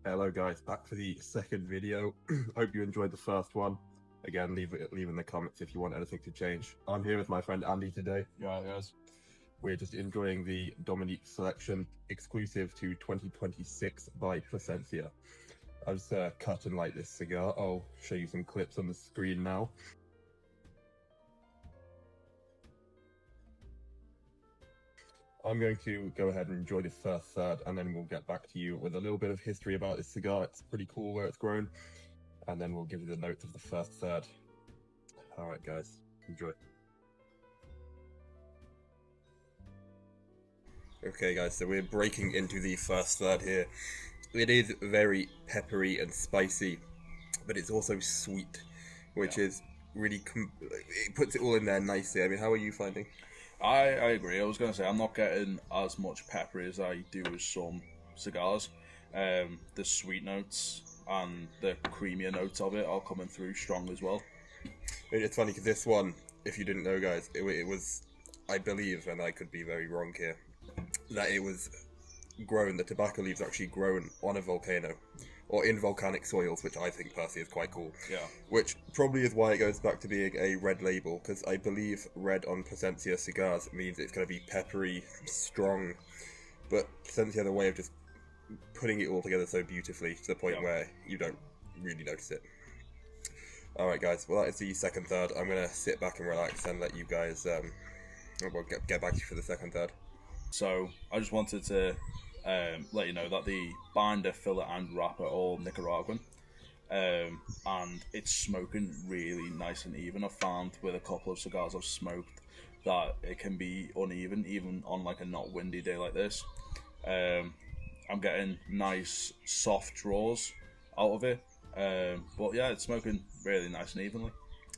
Hello guys, back for the second video. Hope you enjoyed the first one. Again, leave in the comments if you want anything to change. I'm here with my friend Andy today. Yeah, guys. We're just enjoying the Dominique Selection exclusive to 2026 by Plasencia. I'll just cut and light this cigar. I'll show you some clips on the screen now. I'm going to go ahead and enjoy this first third, and then we'll get back to you with a little bit of history about this cigar. It's pretty cool where it's grown, and then we'll give you the notes of the first third. Alright guys, enjoy. Okay guys, so we're breaking into the first third here. It is very peppery and spicy, but it's also sweet, which is really, it puts it all in there nicely. I mean, how are you finding? I agree. I was going to say, I'm not getting as much peppery as I do with some cigars. The sweet notes and the creamier notes of it are coming through strong as well. It's funny because this one, if you didn't know guys, it was, I believe, and I could be very wrong here, that it was grown, the tobacco leaves actually grown on a volcano or in volcanic soils, which I think personally is quite cool. Yeah. Which probably is why it goes back to being a red label, because I believe red on Plasencia cigars means it's going to be peppery, strong, but Plasencia has a way of just putting it all together so beautifully to the point where you don't really notice it. Alright guys, well that is the second third. I'm going to sit back and relax and let you guys get back to you for the second third. So I just wanted to let you know that the binder, filler and wrapper are all Nicaraguan, and it's smoking really nice and even. I've found with a couple of cigars I've smoked that it can be uneven even on like a not windy day like this. I'm getting nice soft draws out of it, but yeah, it's smoking really nice and evenly.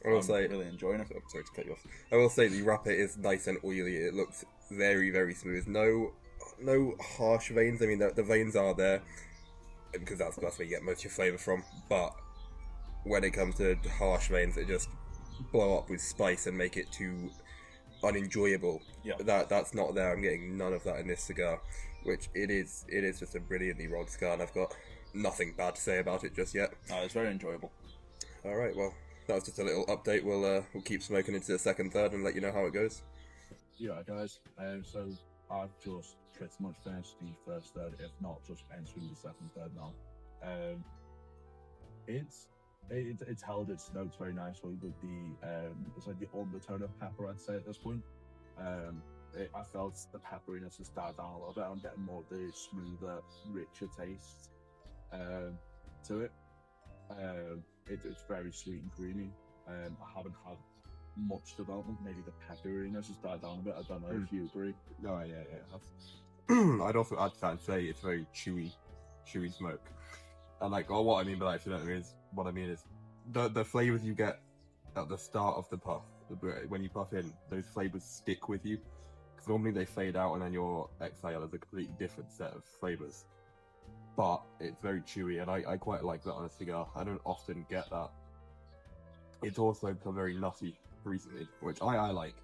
I will say, really enjoying it. I'm sorry to cut you off. I will say the wrapper is nice and oily. It looks very, very smooth. No harsh veins. I mean, the veins are there because that's where you get most of your flavour from. But when it comes to harsh veins, it just blow up with spice and make it too unenjoyable. Yeah. That's not there. I'm getting none of that in this cigar, which it is just a brilliantly rolled cigar, and I've got nothing bad to say about it just yet. It's very enjoyable. All right, well. That was just a little update. We'll keep smoking into the second third and let you know how it goes. Yeah, guys. So I've just pretty much finished the first third, if not just entering the second third now. It's held its notes very nicely with the it's like the undertone of pepper, I'd say at this point. I felt the pepperiness has died down a little bit. I'm getting more of the smoother, richer taste to it. It's very sweet and creamy. I haven't had much development. Maybe the pepperiness has died down a bit. I don't know if you agree. No, I'd say it's very chewy smoke. And like, what I mean by that is the flavors you get at the start of the puff. When you puff in, those flavors stick with you. Because normally they fade out, and then your exhale has a completely different set of flavors. But it's very chewy, and I quite like that on a cigar. I don't often get that. It's also become very nutty recently, which I like.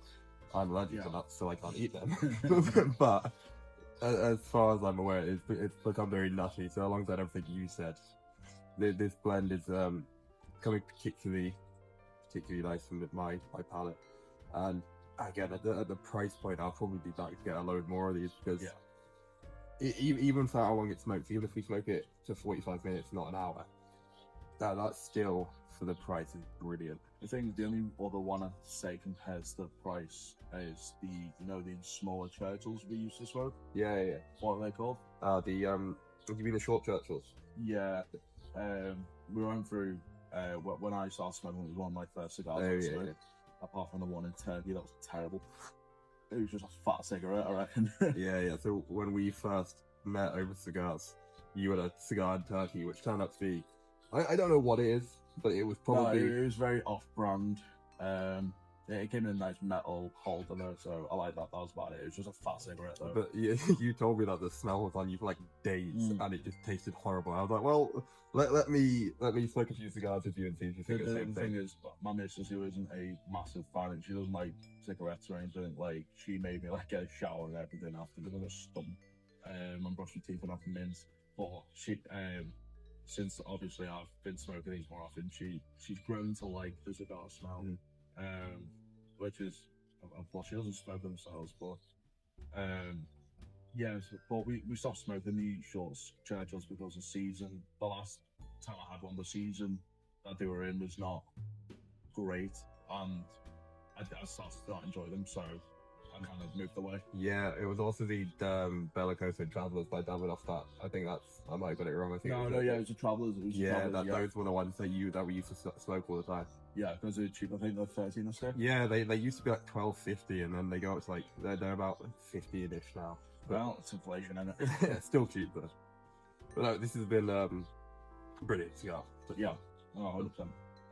I'm allergic to nuts, so I can't eat them. But as far as I'm aware, it's become very nutty. So alongside everything you said, this blend is coming particularly nice with my palate. And again, at the price point, I'll probably be back to get a load more of these because. Yeah. Even for how long it smokes, even if we smoke it to 45 minutes, not an hour, that's still, for the price, is brilliant. I think the only other one I'd say compares to the price is the smaller Churchills we used to smoke. Yeah. What are they called? You mean the short Churchills? Yeah. We went through, when I started smoking, it was one of my first cigars. Yeah. Apart from the one in Turkey, that was terrible. It was just a fat cigarette, I reckon. Yeah. So when we first met over cigars, you had a cigar in Turkey, which turned out to be, I don't know what it is, but it was probably... No, it was very off-brand. It came in a nice metal holder though, so I like that. That was about it. It was just a fat cigarette though. But you told me that the smell was on you for like days, and it just tasted horrible. I was like, well, let me smoke a few cigars with you and see if you think the same thing. The thing is, my missus, who isn't a massive fan, and she doesn't like cigarettes or anything, like, she made me like get a shower and everything after because I was stumped and brush my teeth and have mints. But since obviously I've been smoking these more often, she's grown to like the cigar smell, which is, of course, she doesn't smoke themselves, but but we stopped smoking the short Churchills because the season, the last time I had one, the season that they were in was not great, and I started to not enjoy them, so I kind of moved away. Yeah, it was also the Bellicoso Travelers by Davidoff that I think I might have got it wrong. I think No, it was no, yeah, it was the Travellers. It was the yeah, Travellers, those were the ones that we used to smoke all the time. yeah, because they're cheap. I think they're 13 or so. Yeah, they used to be like $12.50, and then they go up to like they're about 50-ish now. Well, it's inflation, isn't it? Yeah, still cheap, but no, this has been brilliant cigar. But yeah, 100%.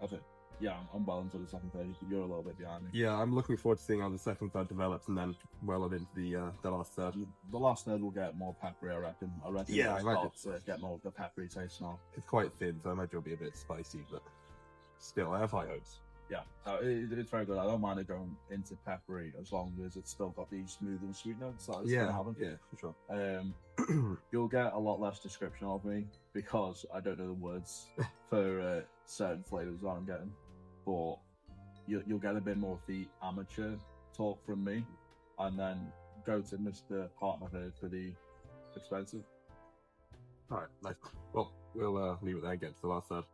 That's it. Yeah, I'm well into the second third. You're a little bit behind me. Yeah, I'm looking forward to seeing how the second third develops, and then well on into the last third. The last third will get more peppery, I reckon. Yeah, I it'll reckon. start to get more of the peppery taste now. It's quite thin, so I imagine it'll be a bit spicy, but still, I have high hopes. Yeah, it's very good. I don't mind it going into peppery as long as it's still got these smooth and sweet notes that it's gonna have. Yeah, for sure. You'll get a lot less description of me because I don't know the words for certain flavors that I'm getting, but you'll get a bit more of the amateur talk from me, and then go to Mr. Partner here for the expensive. All right, nice. Well, we'll leave it there and get to the last third.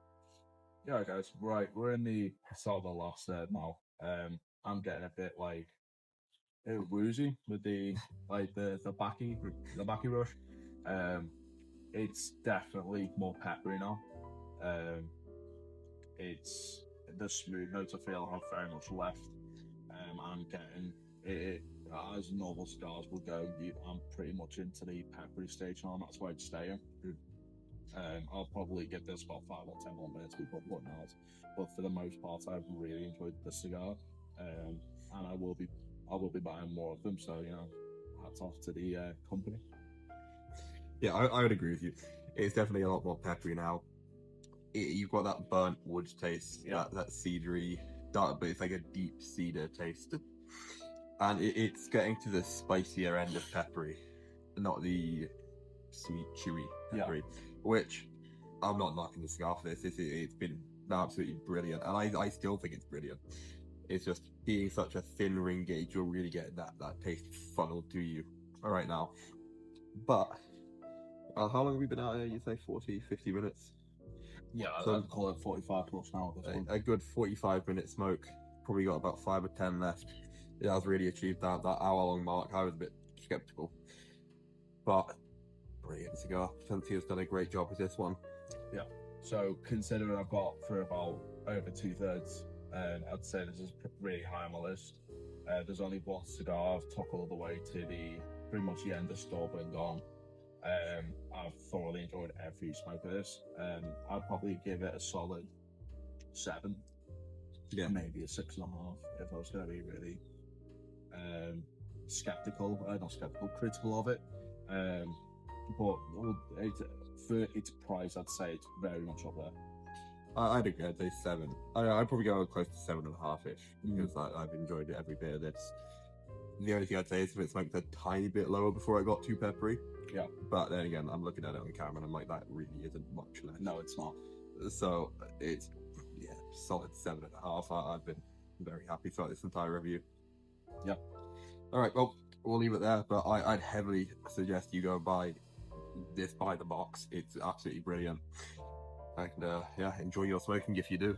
Yeah, guys, right, we're in the sort of the last third now. I'm getting a bit like woozy with the backy rush. It's definitely more peppery now. It's the smooth notes I feel have very much left. I'm getting it as normal cigars will go. I'm pretty much into the peppery stage now, and that's where I'd stay. I'll probably give this about 5 or 10 more minutes before putting out, but for the most part, I've really enjoyed the cigar, and I will be buying more of them. So hats off to the company. Yeah, I would agree with you. It's definitely a lot more peppery now. You've got that burnt wood taste, that cedary, dark, but it's like a deep cedar taste, and it's getting to the spicier end of peppery, not the sweet, chewy peppery. Which I'm not knocking the cigar for this. It's been absolutely brilliant, and I still think it's brilliant. It's just being such a thin ring gauge, you'll really get that taste funneled to you right now. But how long have we been out here? You say 40, 50 minutes? Yeah, So, I'd call it 45 plus now. At this one. A good 45-minute smoke. Probably got about 5 or 10 left. It has really achieved that hour-long mark. I was a bit skeptical, but brilliant cigar. Plasencia has done a great job with this one. Yeah. So considering I've got for about over 2/3, I'd say this is really high on my list. There's only one cigar I've took all the way to pretty much the end of Strawberry and gone. I've thoroughly enjoyed every smoke of this. I'd probably give it a solid 7. Yeah. Maybe a 6.5 if I was going to be really critical of it. But for its price, I'd say it's very much up there. I'd agree. I'd say 7. I'd probably go close to 7.5-ish because I've enjoyed it every bit of this. The only thing I'd say is if it smoked a tiny bit lower before I got too peppery. Yeah. But then again, I'm looking at it on camera and I'm like, that really isn't much less. No, it's not. So it's solid 7.5. I've been very happy throughout this entire review. Yeah. All right. Well, we'll leave it there. But I'd heavily suggest you go and buy this by the box. It's absolutely brilliant. And enjoy your smoking if you do.